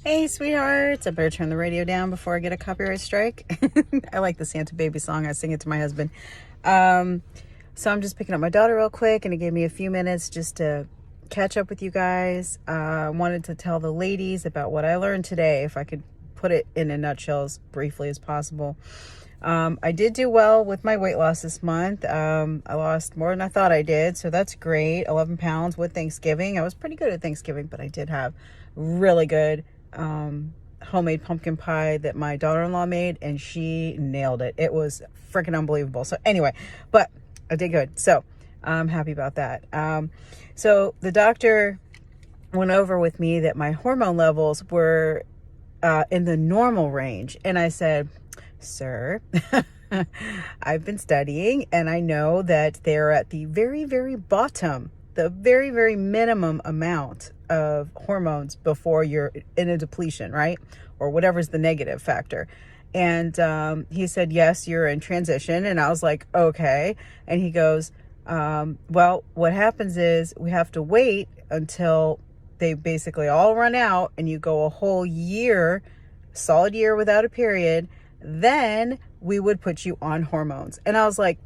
Hey, sweethearts. I better turn the radio down before I get a copyright strike. I like the Santa Baby song. I sing it to my husband. Um, so I'm just picking up my daughter real quick, and it gave me a few minutes just to catch up with you guys. I wanted to tell the ladies about what I learned today, if I could put it in a nutshell as briefly as possible. I did do well with my weight loss this month. I lost more than I thought I did, so that's great. 11 pounds with Thanksgiving. I was pretty good at Thanksgiving, but I did have really good homemade pumpkin pie that my daughter-in-law made, and she nailed it. It was freaking unbelievable. So anyway, but I did good. So I'm happy about that. So the doctor went over with me that my hormone levels were in the normal range. And I said, sir, I've been studying and I know that they're at the very, very bottom, the very, very minimum amount of hormones before you're in a depletion, right? Or whatever's the negative factor. And he said, yes, you're in transition. And I was like, okay. And he goes, well, what happens is we have to wait until they basically all run out and you go a whole year, solid year without a period. Then we would put you on hormones. And I was like,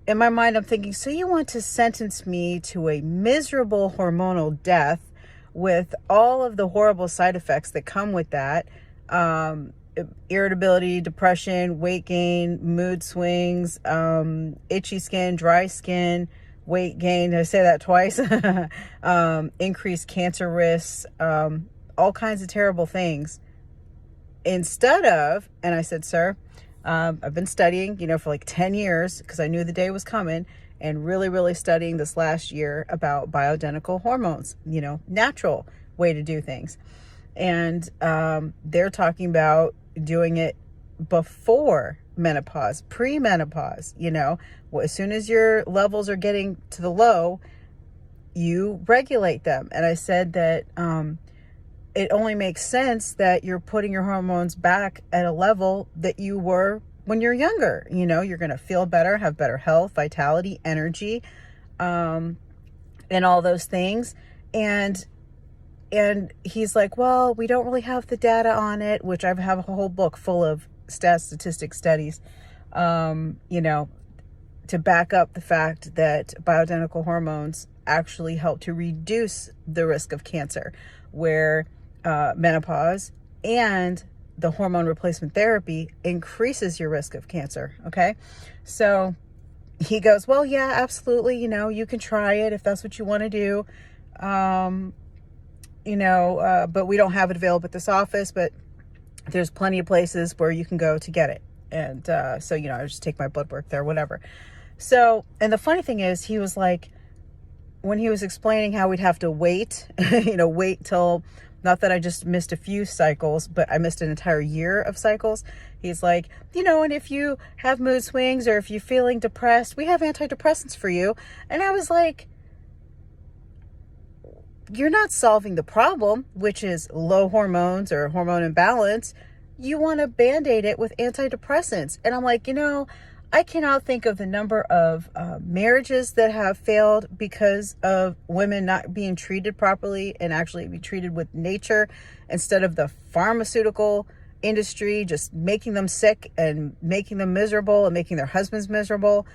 in my mind, I'm thinking, so you want to sentence me to a miserable hormonal death with all of the horrible side effects that come with that. Irritability, depression, weight gain, mood swings, itchy skin, dry skin, weight gain. Did I say that twice? Increased cancer risks, all kinds of terrible things. Instead of, and I said, sir, I've been studying, for like 10 years because I knew the day was coming, and really, really studying this last year about bioidentical hormones, natural way to do things. And they're talking about doing it before menopause, pre-menopause, as soon as your levels are getting to the low, you regulate them. And I said that it only makes sense that you're putting your hormones back at a level that you were when you're younger. You're going to feel better, have better health, vitality, energy, and all those things. And he's like, well, we don't really have the data on it, which I have a whole book full of statistic studies, to back up the fact that bioidentical hormones actually help to reduce the risk of cancer, where menopause and the hormone replacement therapy increases your risk of cancer. Okay. So he goes, well, yeah, absolutely. You can try it if that's what you want to do. But we don't have it available at this office, but there's plenty of places where you can go to get it. And, so, I just take my blood work there, whatever. So, and the funny thing is, he was like, when he was explaining how we'd have to wait, wait till, not that I just missed a few cycles, but I missed an entire year of cycles. He's like, and if you have mood swings or if you're feeling depressed, we have antidepressants for you. And I was like, you're not solving the problem, which is low hormones or hormone imbalance. You want to band-aid it with antidepressants. And I'm like, I cannot think of the number of marriages that have failed because of women not being treated properly and actually be treated with nature instead of the pharmaceutical industry just making them sick and making them miserable and making their husbands miserable.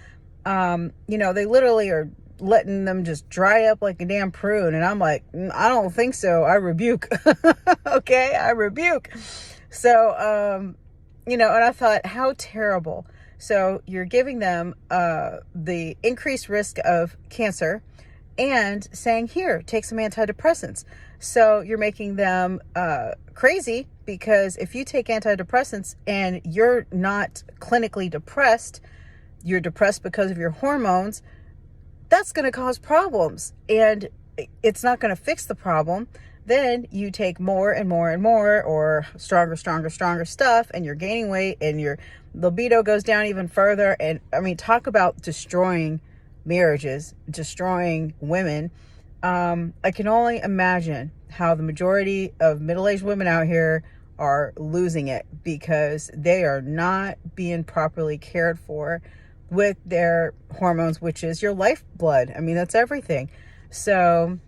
They literally are letting them just dry up like a damn prune. And I'm like, I don't think so. I rebuke. Okay, I rebuke. So, and I thought, how terrible. So you're giving them the increased risk of cancer and saying, here, take some antidepressants. So you're making them crazy, because if you take antidepressants and you're not clinically depressed, you're depressed because of your hormones, that's going to cause problems, and it's not going to fix the problem. Then you take more and more and more, or stronger stuff, and you're gaining weight and your libido goes down even further. And I mean, talk about destroying marriages, destroying women. I can only imagine how the majority of middle-aged women out here are losing it, because they are not being properly cared for with their hormones, which is your lifeblood. I mean, that's everything. So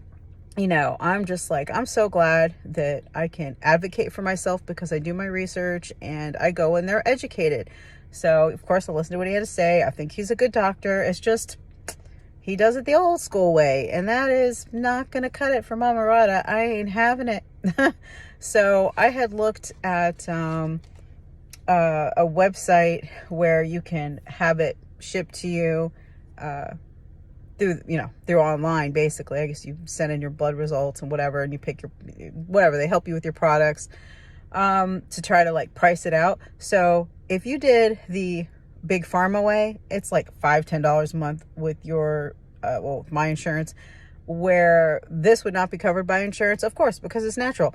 I'm just like, I'm so glad that I can advocate for myself because I do my research and I go in there educated. So, of course, I listen to what he had to say. I think he's a good doctor. It's just, he does it the old school way. And that is not going to cut it for Mama Radha. I ain't having it. So, I had looked at a website where you can have it shipped to you through online, basically. I guess you send in your blood results and whatever, and you pick whatever, they help you with your products, to try to like price it out. So if you did the big pharma way, it's like $5-10 a month with your, my insurance, where this would not be covered by insurance, of course, because it's natural.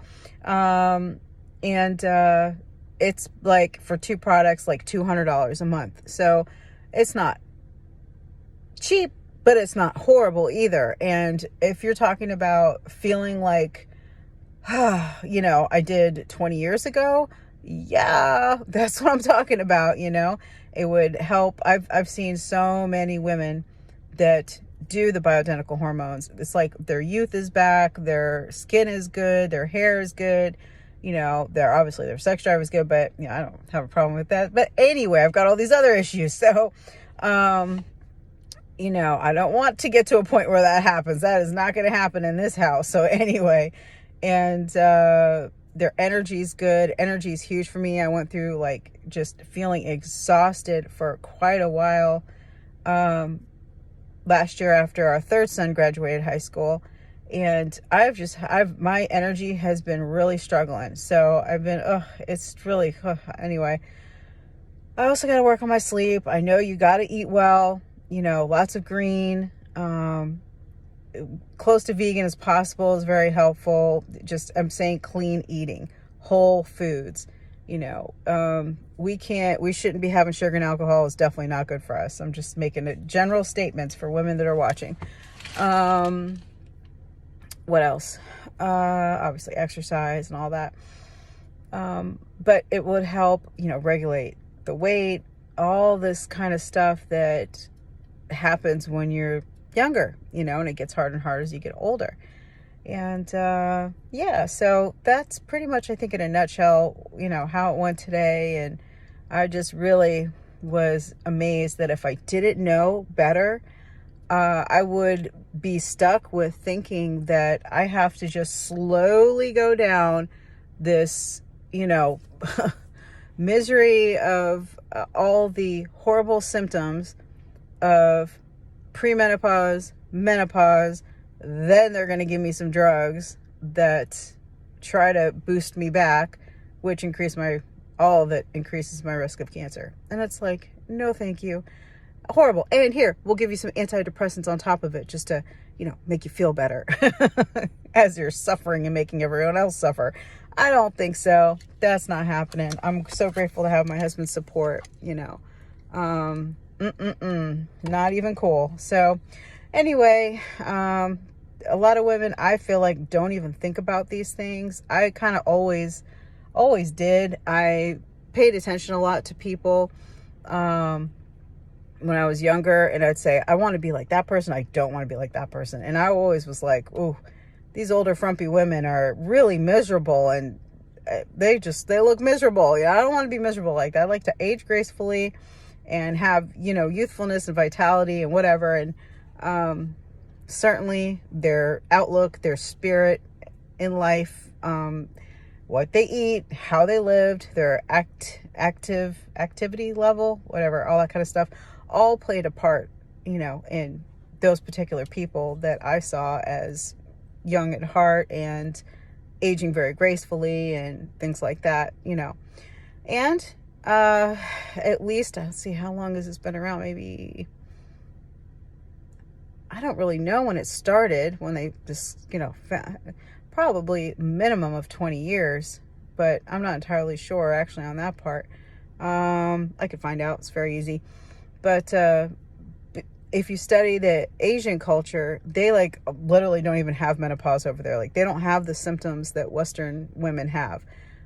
It's like for 2 products, like $200 a month. So it's not cheap, but it's not horrible either. And if you're talking about feeling like, I did 20 years ago, yeah, that's what I'm talking about. It would help. I've seen so many women that do the bioidentical hormones. It's like their youth is back, their skin is good, their hair is good. Their sex drive is good, but I don't have a problem with that. But anyway, I've got all these other issues. So, I don't want to get to a point where that happens. That is not going to happen in this house. So anyway, and their energy is good. Energy is huge for me. I went through like just feeling exhausted for quite a while last year after our 3rd son graduated high school. And my energy has been really struggling. So I've been, it's really, anyway. I also got to work on my sleep. I know you got to eat well, lots of green, close to vegan as possible is very helpful. I'm saying clean eating, whole foods, we shouldn't be having sugar and alcohol. It's definitely not good for us. I'm just making general statements for women that are watching. What else? Obviously exercise and all that. But it would help, regulate the weight, all this kind of stuff that happens when you're younger, and it gets harder and harder as you get older. And, so that's pretty much, I think in a nutshell, how it went today. And I just really was amazed that if I didn't know better, I would be stuck with thinking that I have to just slowly go down this, misery of all the horrible symptoms of premenopause, menopause. Then they're going to give me some drugs that try to boost me back, which increases my risk of cancer. And it's like, no, thank you. Horrible. And here, we'll give you some antidepressants on top of it just to, make you feel better as you're suffering and making everyone else suffer. I don't think so. That's not happening. I'm so grateful to have my husband's support, not even cool. So anyway, a lot of women, I feel like, don't even think about these things. I kind of always did. I paid attention a lot to people, when I was younger, and I'd say, I want to be like that person. I don't want to be like that person. And I always was like, ooh, these older frumpy women are really miserable, and they look miserable. I don't want to be miserable like that. I like to age gracefully and have, youthfulness and vitality and whatever. And certainly their outlook, their spirit in life, what they eat, how they lived, their activity level, whatever, all that kind of stuff, all played a part, in those particular people that I saw as young at heart and aging very gracefully and things like that, And at least, let's see, how long has this been around? Maybe, I don't really know when it started, when they just, probably minimum of 20 years, but I'm not entirely sure actually on that part. I could find out. It's very easy. But if you study the Asian culture, they literally don't even have menopause over there. They don't have the symptoms that Western women have.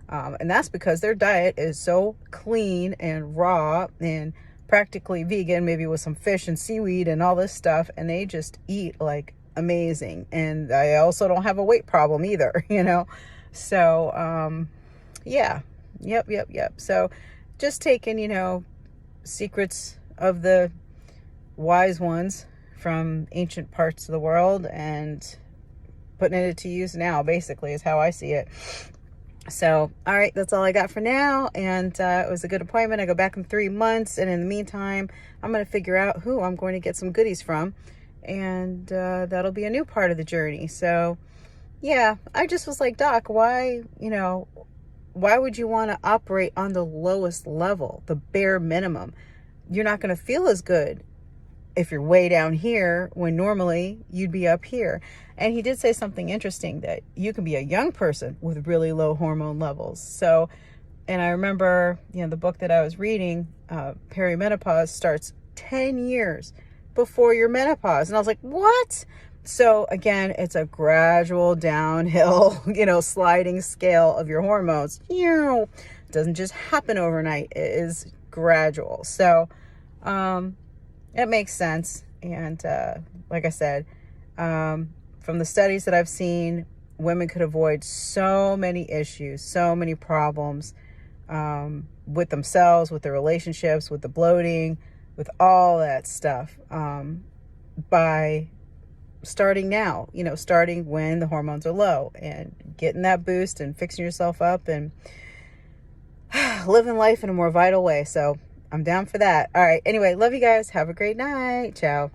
And that's because their diet is so clean and raw and practically vegan, maybe with some fish and seaweed and all this stuff. And they just eat like amazing. And I also don't have a weight problem either, you know? So, yeah. Yep. So just taking, you know, secrets of the wise ones from ancient parts of the world and putting it to use now, basically, is how I see it. So, all right, that's all I got for now. And it was a good appointment. I go back in 3 months. And in the meantime, I'm going to figure out who I'm going to get some goodies from. And that'll be a new part of the journey. So, yeah, I just was like, Doc, why would you want to operate on the lowest level, the bare minimum? You're not going to feel as good if you're way down here when normally you'd be up here. And he did say something interesting, that you can be a young person with really low hormone levels. So, and I remember, you know, the book that I was reading, perimenopause starts 10 years before your menopause. And I was like, what? So again, it's a gradual downhill, you know, sliding scale of your hormones. It doesn't just happen overnight. It is gradual. So, it makes sense. And like I said, from the studies that I've seen, women could avoid so many issues, so many problems with themselves, with their relationships, with the bloating, with all that stuff by starting now, you know, starting when the hormones are low and getting that boost and fixing yourself up and living life in a more vital way. So I'm down for that. All right. Anyway, love you guys. Have a great night. Ciao.